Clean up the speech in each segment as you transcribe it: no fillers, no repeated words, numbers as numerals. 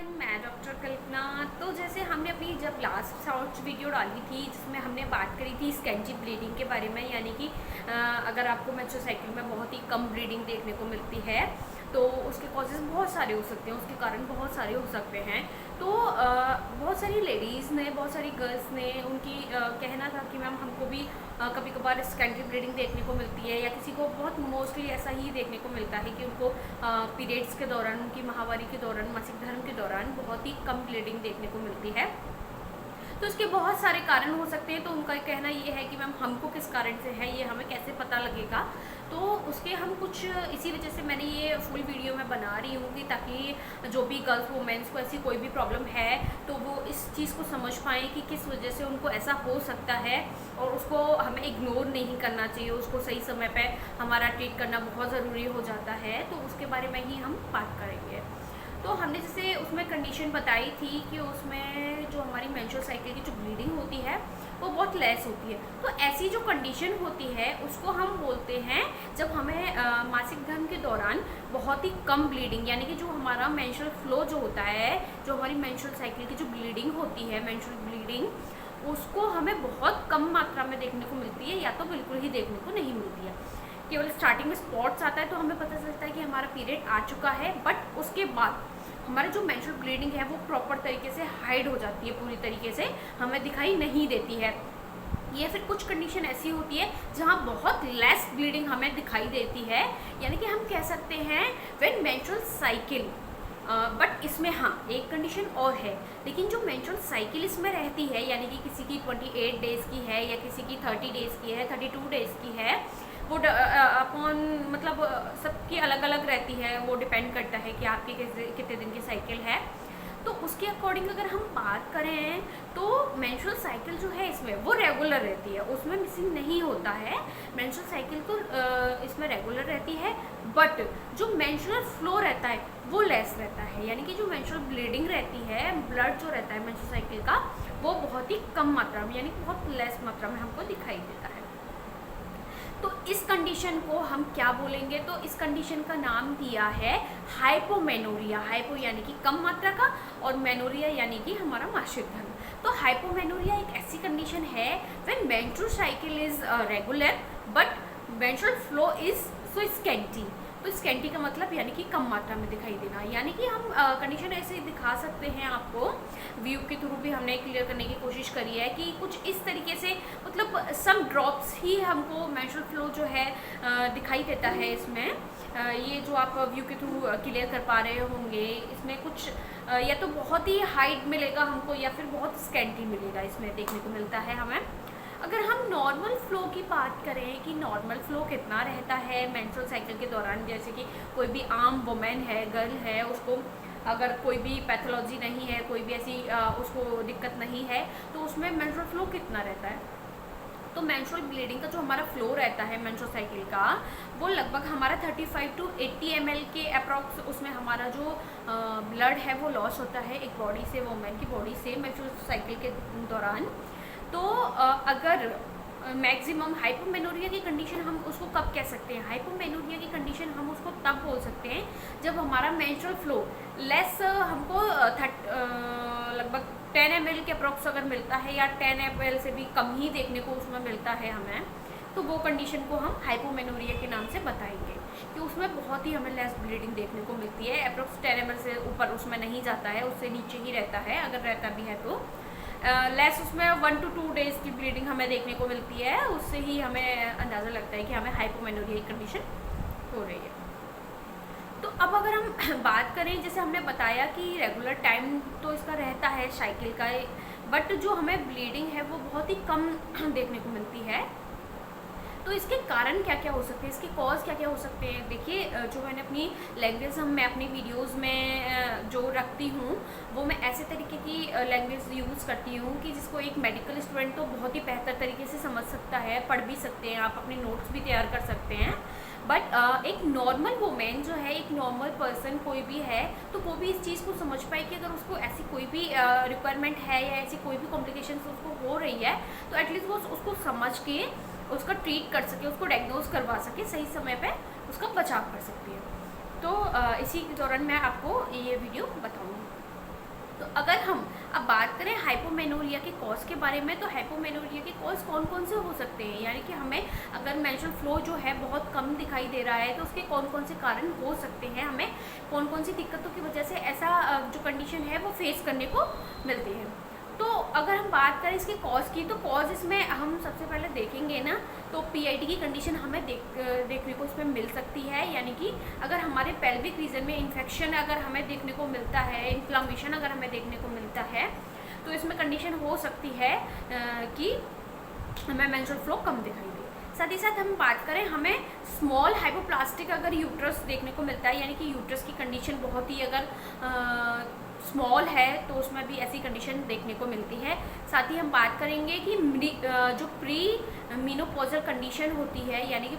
मैं डॉक्टर कल्पना। तो जैसे हमने अपनी जब लास्ट शॉर्ट्स वीडियो डाली थी जिसमें हमने बात करी थी स्कैंटी ब्लीडिंग के बारे में, यानी कि अगर आपको मेंस्ट्रुअल साइकिल में बहुत ही कम ब्लीडिंग देखने को मिलती है तो उसके कॉजेज़ बहुत सारे हो सकते हैं, उसके कारण बहुत सारे हो सकते हैं। तो बहुत सारी लेडीज़ ने, बहुत सारी गर्ल्स ने उनकी कहना था कि मैम हमको भी कभी कभार स्कैंटी ब्लीडिंग देखने को मिलती है, या किसी को बहुत मोस्टली ऐसा ही देखने को मिलता है कि उनको पीरियड्स के दौरान, उनकी माहवारी के दौरान, मासिक धर्म के दौरान बहुत ही कम ब्लीडिंग देखने को मिलती है। तो इसके बहुत सारे कारण हो सकते हैं। तो उनका कहना ये है कि मैम हमको किस कारण से है, ये हमें कैसे पता लगेगा। तो उसके हम कुछ इसी वजह से मैंने ये फुल वीडियो में बना रही हूँ कि ताकि जो भी गर्ल्स वुमेन्स को ऐसी कोई भी प्रॉब्लम है तो वो इस चीज़ को समझ पाएँ कि किस वजह से उनको ऐसा हो सकता है, और उसको हमें इग्नोर नहीं करना चाहिए। उसको सही समय पे हमारा ट्रीट करना बहुत ज़रूरी हो जाता है। तो उसके बारे में ही हम बात करेंगे। तो हमने जैसे उसमें कंडीशन बताई थी कि उसमें जो हमारी मेंस्ट्रुअल साइकिल की जो ब्लीडिंग होती है वो बहुत लेस होती है। तो ऐसी जो कंडीशन होती है उसको हम बोलते हैं जब हमें मासिक धर्म के दौरान बहुत ही कम ब्लीडिंग, यानी कि जो हमारा मेंस्ट्रुअल फ्लो जो होता है, जो हमारी मेंस्ट्रुअल साइकिल की जो ब्लीडिंग होती है, मेंस्ट्रुअल ब्लीडिंग, उसको हमें बहुत कम मात्रा में देखने को मिलती है या तो बिल्कुल ही देखने को नहीं मिलती है। केवल स्टार्टिंग में स्पॉट्स आता है तो हमें पता चलता है कि हमारा पीरियड आ चुका है, बट उसके बाद हमारी जो मेंस्ट्रुअल ब्लीडिंग है वो प्रॉपर तरीके से हाइड हो जाती है, पूरी तरीके से हमें दिखाई नहीं देती है। ये फिर कुछ कंडीशन ऐसी होती है जहाँ बहुत लेस ब्लीडिंग हमें दिखाई देती है, यानी कि हम कह सकते हैं व्हेन मेंस्ट्रुअल साइकिल। बट इसमें हाँ एक कंडीशन और है, लेकिन जो मेंस्ट्रुअल साइकिल इसमें रहती है, यानी कि किसी की 28 डेज़ की है या किसी की 30 डेज़ की है, 32 डेज़ की है, वो अपॉन मतलब सबकी अलग अलग रहती है। वो डिपेंड करता है कि आपकी कितने दिन की साइकिल है। तो उसके अकॉर्डिंग अगर हम बात करें तो मेंस्ट्रुअल साइकिल जो है इसमें वो रेगुलर रहती है, उसमें मिसिंग नहीं होता है। मेंस्ट्रुअल साइकिल तो इसमें रेगुलर रहती है, बट जो मेंस्ट्रुअल फ्लो रहता है वो लेस रहता है, यानी कि जो मेंस्ट्रुअल ब्लीडिंग रहती है, ब्लड जो रहता है मेंस्ट्रुअल साइकिल का, वो बहुत ही कम मात्रा में, यानी कि बहुत लेस मात्रा में हमको दिखाई देता है। तो इस कंडीशन को हम क्या बोलेंगे, तो इस कंडीशन का नाम दिया है हाइपोमेनोरिया। हाइपो यानी कि कम मात्रा का, और मेनोरिया यानी कि हमारा मासिक धर्म। तो हाइपोमेनोरिया एक ऐसी कंडीशन है when menstrual cycle is regular but menstrual flow is so scanty. तो स्कैंटी का मतलब यानी कि कम मात्रा में दिखाई देना, यानी कि हम कंडीशन ऐसे दिखा सकते हैं। आपको व्यू के थ्रू भी हमने क्लियर करने की कोशिश करी है कि कुछ इस तरीके से, मतलब सम ड्रॉप्स ही हमको मेंस्ट्रुअल फ्लो जो है दिखाई देता है इसमें। ये जो आप व्यू के थ्रू क्लियर कर पा रहे होंगे, इसमें कुछ या तो बहुत ही हाइट मिलेगा हमको या फिर बहुत स्कैंटी मिलेगा, इसमें देखने को मिलता है हमें। अगर हम नॉर्मल फ्लो की बात करें कि नॉर्मल फ्लो कितना रहता है मेंस्ट्रुअल साइकिल के दौरान, जैसे कि कोई भी आम वुमेन है, गर्ल है, उसको अगर कोई भी पैथोलॉजी नहीं है, कोई भी ऐसी उसको दिक्कत नहीं है, तो उसमें मेंस्ट्रुअल फ्लो कितना रहता है। तो मेंस्ट्रुअल ब्लीडिंग का जो हमारा फ्लो रहता है मेंस्ट्रुअल साइकिल का, वो लगभग हमारा 35 टू 80 ml के अप्रॉक्स उसमें हमारा जो ब्लड है वो लॉस होता है एक बॉडी से, वुमेन की बॉडी से मेंस्ट्रुअल साइकिल के दौरान। तो अगर मैक्सिमम हाइपोमेनोरिया की कंडीशन हम उसको कब कह सकते हैं, हाइपोमेनोरिया की कंडीशन हम उसको तब बोल सकते हैं जब हमारा मेंस्ट्रुअल फ्लो लेस हमको लगभग 10 ml के अप्रॉक्स अगर मिलता है, या 10 ml से भी कम ही देखने को उसमें मिलता है हमें, तो वो कंडीशन को हम हाइपोमेनोरिया के नाम से बताएंगे कि उसमें बहुत ही हमें लेस ब्लीडिंग देखने को मिलती है। अप्रॉक्स 10 ml से ऊपर उसमें नहीं जाता है, उससे नीचे ही रहता है, अगर रहता भी है तो लेस उसमें 1 to 2 डेज़ की ब्लीडिंग हमें देखने को मिलती है। उससे ही हमें अंदाज़ा लगता है कि हमें हाइपोमेनोरिया की कंडीशन हो रही है। तो अब अगर हम बात करें, जैसे हमने बताया कि रेगुलर टाइम तो इसका रहता है साइकिल का, बट जो हमें ब्लीडिंग है वो बहुत ही कम देखने को मिलती है। तो इसके कारण क्या क्या हो सकते हैं, इसके कॉज क्या क्या हो सकते हैं। देखिए, जो मैंने अपनी लैंग्वेज मैं अपनी वीडियोस में जो रखती हूँ वो मैं ऐसे तरीके की लैंग्वेज यूज़ करती हूँ कि जिसको एक मेडिकल स्टूडेंट तो बहुत ही बेहतर तरीके से समझ सकता है, पढ़ भी सकते हैं, आप अपने नोट्स भी तैयार कर सकते हैं। बट एक नॉर्मल वुमेन जो है, एक नॉर्मल पर्सन कोई भी है, तो वो भी इस चीज़ को समझ पाए कि अगर उसको ऐसी कोई भी रिक्वायरमेंट है या ऐसी कोई भी कॉम्प्लिकेशन उसको हो रही है, तो एटलीस्ट वो उसको समझ के उसका ट्रीट कर सके, उसको डायग्नोज करवा सके, सही समय पे उसका बचाव कर सकती है। तो इसी के दौरान मैं आपको ये वीडियो बताऊँगी। तो अगर हम अब बात करें हाइपोमेनोरिया के कॉज के बारे में, तो हाइपोमेनोरिया के कॉज कौन कौन से हो सकते हैं, यानी कि हमें अगर मेंस्ट्रुअल फ्लो जो है बहुत कम दिखाई दे रहा है तो उसके कौन कौन से कारण हो सकते हैं, हमें कौन कौन सी दिक्कतों की वजह से ऐसा जो कंडीशन है वो फेस करने को मिलती है। तो अगर हम बात करें इसके कॉज की, तो कॉज इसमें हम सबसे पहले देखेंगे ना, तो पीआईडी की कंडीशन हमें देखने को इसमें मिल सकती है, यानी कि अगर हमारे पेल्विक रीजन में इन्फेक्शन अगर हमें देखने को मिलता है, इन्फ्लामेशन अगर हमें देखने को मिलता है, तो इसमें कंडीशन हो सकती है कि हमें मेंस्ट्रुअल फ्लो कम दिखाई दे। साथ ही साथ हम बात करें, हमें स्मॉल हाइपोप्लास्टिक अगर यूट्रस देखने को मिलता है, यानी कि यूट्रस की कंडीशन बहुत ही अगर स्मॉल है तो उसमें भी ऐसी कंडीशन देखने को मिलती है। साथ ही हम बात करेंगे कि जो प्री मीनोपॉजल कंडीशन होती है, यानी कि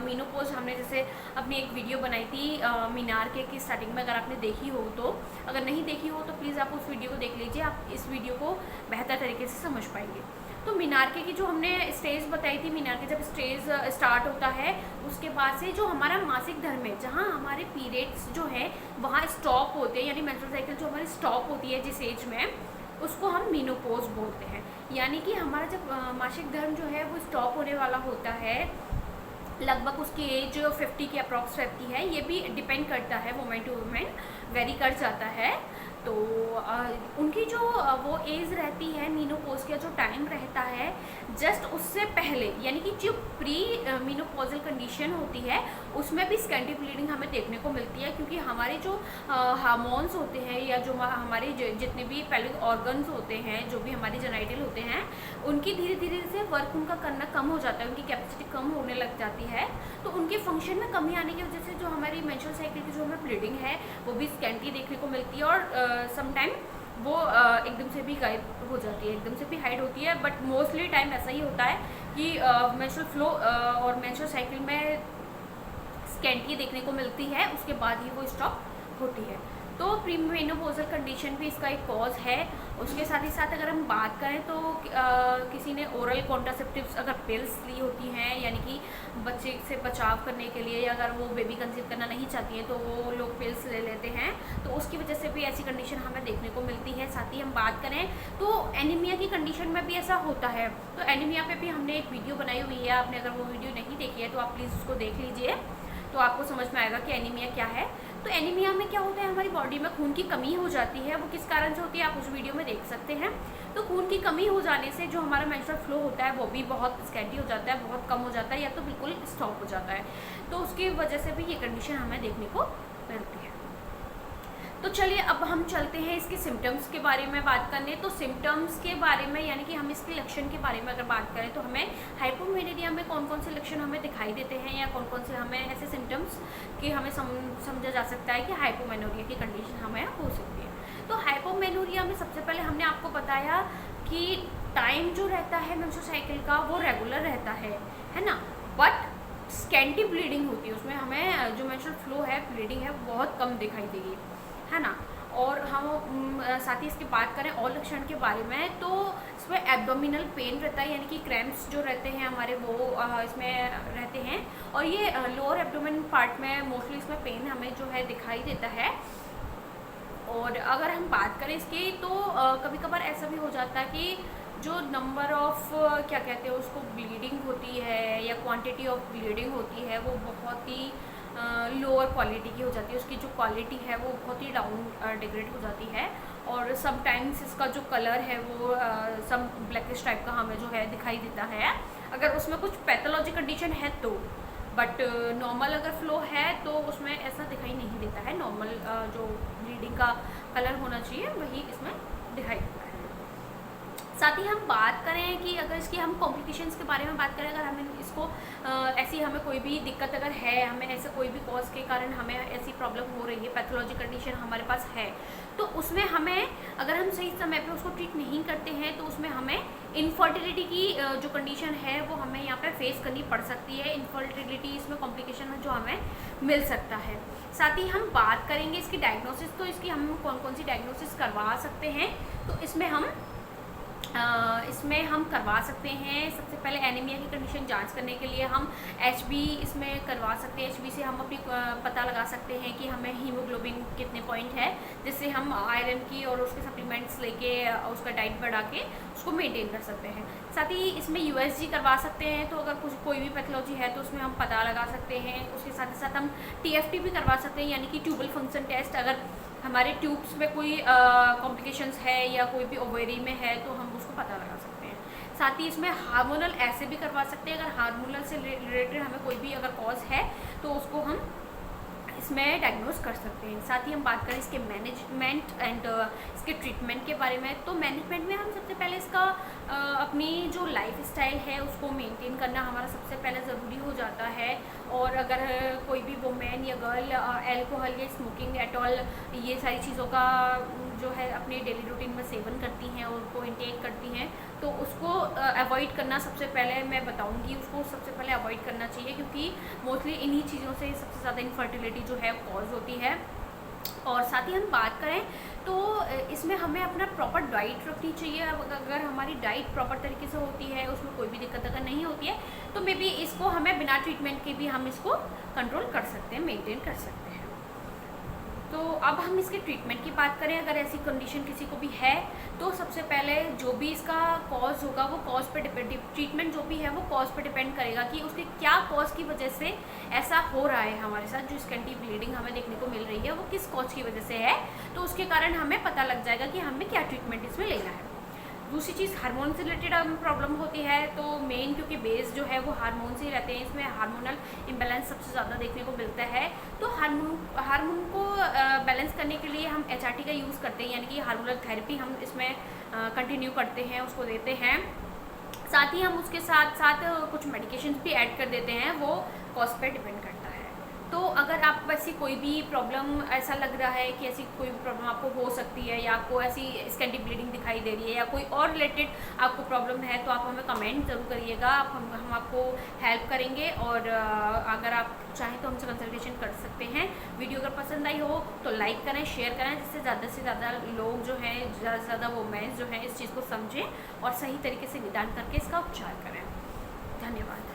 मीनोपॉज हमने जैसे अपनी एक वीडियो बनाई थी मीनार के स्टार्टिंग में, अगर आपने देखी हो तो, अगर नहीं देखी हो तो प्लीज़ आप उस वीडियो को देख लीजिए, आप इस वीडियो को बेहतर तरीके से समझ पाएंगे। तो मीनार की जो हमने स्टेज बताई थी, मीनार के जब स्टेज स्टार्ट होता है उसके बाद से जो हमारा मासिक धर्म है, जहाँ हमारे पीरियड्स जो है वहाँ स्टॉप होते हैं, यानी मेंस्ट्रुअल साइकिल जो हमारी स्टॉप होती है जिस एज में, उसको हम मीनोपॉज बोलते हैं। यानी कि हमारा जब मासिक धर्म जो है वो स्टॉप होने वाला होता है, लगभग उसकी एज 50 के अप्रॉक्स रहती है, ये भी डिपेंड करता है, वुमेन टू वुमेन वेरी कर जाता है। तो उनकी जो वो एज रहती है मीनोपॉज का जो टाइम रहता है, जस्ट उससे पहले, यानी कि जो प्री मीनोपॉजल कंडीशन होती है उसमें भी स्कैंटी ब्लीडिंग हमें देखने को मिलती है, क्योंकि हमारे जो हार्मोन्स होते हैं या जो हमारे जितने भी पेल्विक ऑर्गन्स होते हैं, जो भी हमारे जेनाइटल होते हैं, उनकी धीरे धीरे से वर्क उनका करना कम हो जाता है, उनकी कैपेसिटी कम होने लग जाती है। तो उनके फंक्शन में कमी आने की वजह से जो हमारी मेंस्ट्रुअल साइकिल की जो हमें ब्लीडिंग है वो भी स्कैंटी देखने को मिलती है, और समटाइम वो एकदम से भी गायब हो जाती है, एकदम से भी हाइड होती है। बट मोस्टली टाइम ऐसा ही होता है कि मेंस्ट्रुअल फ्लो और मेंस्ट्रुअल साइकिल में स्कैंटी देखने को मिलती है, उसके बाद ही वो स्टॉप होती है। तो प्रीमेनोपॉजल कंडीशन भी इसका एक कॉज है। उसके साथ ही साथ अगर हम बात करें तो किसी ने ओरल कॉन्ट्रासेप्टिव्स अगर पिल्स ली होती हैं, यानी कि बच्चे से बचाव करने के लिए, अगर वो बेबी कंसीव करना नहीं चाहती हैं तो वो लोग पिल्स ले लेते हैं, तो उसकी वजह से भी ऐसी कंडीशन हमें देखने को मिलती है। साथ ही हम बात करें तो एनीमिया की कंडीशन में भी ऐसा होता है। तो एनीमिया पे भी हमने एक वीडियो बनाई हुई है, आपने अगर वो वीडियो नहीं देखी है तो आप प्लीज़ उसको देख लीजिए, तो आपको समझ में आएगा कि एनीमिया क्या है। तो एनीमिया में क्या होता है, हमारी बॉडी में खून की कमी हो जाती है। वो किस कारण से होती है आप उस वीडियो में देख सकते हैं। तो खून की कमी हो जाने से जो हमारा मेंस्ट्रुअल फ्लो होता है वो भी बहुत स्कैंटी हो जाता है, बहुत कम हो जाता है, या तो बिल्कुल स्टॉप हो जाता है। तो उसकी वजह से भी ये कंडीशन हमें देखने को मिलती है। तो चलिए अब हम चलते हैं इसके सिम्टम्स के बारे में बात करने। तो सिम्टम्स के बारे में, यानी कि हम इसके लक्षण के बारे में अगर बात करें तो हमें हाइपोमेनोरिया में कौन कौन से लक्षण हमें दिखाई देते हैं, या कौन कौन से हमें ऐसे सिम्टम्स कि हमें समझा जा सकता है कि हाइपोमेनोरिया की कंडीशन हमें हो सकती है। तो हाइपोमेनोरिया में सबसे पहले हमने आपको बताया कि टाइम जो रहता है मेंस्ट्रुअल साइकिल का वो रेगुलर रहता है ना, बट स्कैंटी ब्लीडिंग होती है, उसमें हमें जो मेंस्ट्रुअल फ्लो है, ब्लीडिंग है, बहुत कम दिखाई देगी, है ना। और हम साथ ही इसकी बात करें और लक्षण के बारे में, तो इसमें एब्डोमिनल पेन रहता है, यानी कि क्रैम्प्स जो रहते हैं हमारे वो इसमें रहते हैं, और ये लोअर एब्डोमेन पार्ट में मोस्टली इसमें पेन हमें जो है दिखाई देता है। और अगर हम बात करें इसकी तो कभी कभार ऐसा भी हो जाता है कि जो नंबर ऑफ क्या कहते हैं उसको ब्लीडिंग होती है या क्वांटिटी ऑफ ब्लीडिंग होती है वो बहुत ही लोअर क्वालिटी की हो जाती है, उसकी जो क्वालिटी है वो बहुत ही डाउन डिग्रेड हो जाती है। और समटाइम्स इसका जो कलर है वो सम ब्लैकिश टाइप का हमें जो है दिखाई देता है, अगर उसमें कुछ पैथोलॉजी कंडीशन है तो। बट नॉर्मल अगर फ्लो है तो उसमें ऐसा दिखाई नहीं देता है, नॉर्मल जो ब्लीडिंग का कलर होना चाहिए वही इसमें दिखाई देता है। साथ ही हम बात करें कि अगर इसकी हम कॉम्प्लिकेशंस के बारे में बात करें, अगर हमें इसको ऐसी हमें कोई भी दिक्कत अगर है, हमें ऐसे कोई भी कॉज के कारण हमें ऐसी प्रॉब्लम हो रही है, पैथोलॉजी कंडीशन हमारे पास है, तो उसमें हमें अगर हम सही समय पे उसको ट्रीट नहीं करते हैं तो उसमें हमें इनफर्टिलिटी की जो कंडीशन है वो हमें यहाँ पे फेस करनी पड़ सकती है। इनफर्टिलिटी इसमें कॉम्प्लिकेशन है जो हमें मिल सकता है। साथ ही हम बात करेंगे इसकी डायग्नोसिस, तो इसकी हम कौन कौन सी डायग्नोसिस करवा सकते हैं। तो इसमें हम इसमें हम करवा सकते हैं। सबसे पहले एनीमिया की कंडीशन जांच करने के लिए हम HB इसमें करवा सकते हैं। HB से हम अपनी पता लगा सकते हैं कि हमें हीमोग्लोबिन कितने पॉइंट है, जिससे हम आयरन की और उसके सप्लीमेंट्स लेके उसका डाइट बढ़ा के उसको मेंटेन कर सकते हैं। साथ ही इसमें USG करवा सकते हैं, तो अगर कुछ कोई भी पैथोलॉजी है तो उसमें हम पता लगा सकते हैं। उसके साथ ही साथ हम TFT भी करवा सकते हैं, यानी कि ट्यूबल फंक्शन टेस्ट। अगर हमारे ट्यूब्स में कोई कॉम्प्लिकेशंस है या कोई भी ओवेरी में है तो हम उसको पता लगा सकते हैं। साथ ही इसमें हार्मोनल ऐसे भी करवा सकते हैं, अगर हार्मोनल से रिलेटेड हमें कोई भी अगर कॉज है तो उसको हम इसमें डायग्नोज कर सकते हैं। साथ ही हम बात करें इसके मैनेजमेंट एंड इसके ट्रीटमेंट के बारे में, तो मैनेजमेंट में हम सबसे पहले इसका अपनी जो लाइफ स्टाइल है उसको मेंटेन करना हमारा सबसे पहले ज़रूरी हो जाता है। और अगर कोई भी वुमेन या गर्ल अल्कोहल या स्मोकिंग एट ऑल ये सारी चीज़ों का जो है अपने डेली रूटीन में सेवन करती हैं और उसको इनटेक करती हैं, तो उसको अवॉइड करना सबसे पहले मैं बताऊंगी। उसको सबसे पहले अवॉइड करना चाहिए, क्योंकि मोस्टली इन्हीं चीज़ों से सबसे ज़्यादा इनफर्टिलिटी जो है कॉज होती है। और साथ ही हम बात करें तो इसमें हमें अपना प्रॉपर डाइट रखनी चाहिए। अब अगर हमारी डाइट प्रॉपर तरीके से होती है, उसमें कोई भी दिक्कत अगर नहीं होती है, तो मे बी इसको हमें बिना ट्रीटमेंट के भी हम इसको कंट्रोल कर सकते हैं, मेंटेन कर सकते हैं। तो अब हम इसके ट्रीटमेंट की बात करें, अगर ऐसी कंडीशन किसी को भी है तो सबसे पहले जो भी इसका कॉज होगा वो कॉज पे डिपेंड, ट्रीटमेंट जो भी है वो कॉज पे डिपेंड करेगा कि उसके क्या कॉज की वजह से ऐसा हो रहा है हमारे साथ। जो स्कैंटी ब्लीडिंग हमें देखने को मिल रही है वो किस कॉज की वजह से है, तो उसके कारण हमें पता लग जाएगा कि हमें क्या ट्रीटमेंट इसमें लेना है। दूसरी चीज़ हार्मोन से रिलेटेड प्रॉब्लम होती है, तो मेन क्योंकि बेस जो है वो हार्मोन से ही रहते हैं, इसमें हार्मोनल इम्बैलेंस सबसे ज़्यादा देखने को मिलता है। तो हार्मोन को बैलेंस करने के लिए हम HRT का यूज़ करते हैं, यानी कि हार्मोनल थेरेपी हम इसमें कंटिन्यू करते हैं, उसको देते हैं। साथ ही हम उसके साथ साथ कुछ मेडिकेशंस भी ऐड कर देते हैं, वो कॉस्ट पे डिपेंड करता है। तो अगर आप वैसी कोई भी प्रॉब्लम ऐसा लग रहा है कि ऐसी कोई प्रॉब्लम आपको हो सकती है, या आपको ऐसी स्कैंटी ब्लीडिंग दिखाई दे रही है, या कोई और रिलेटेड आपको प्रॉब्लम है, तो आप हमें कमेंट ज़रूर करिएगा। हम आपको हेल्प करेंगे, और अगर आप चाहें तो हमसे कंसल्टेशन कर सकते हैं। वीडियो अगर पसंद आई हो तो लाइक करें, शेयर करें, जिससे ज़्यादा से ज़्यादा लोग जो हैं, ज़्यादा से ज़्यादा वुमेन जो हैं इस चीज़ को समझें और सही तरीके से निदान करके इसका उपचार करें। धन्यवाद।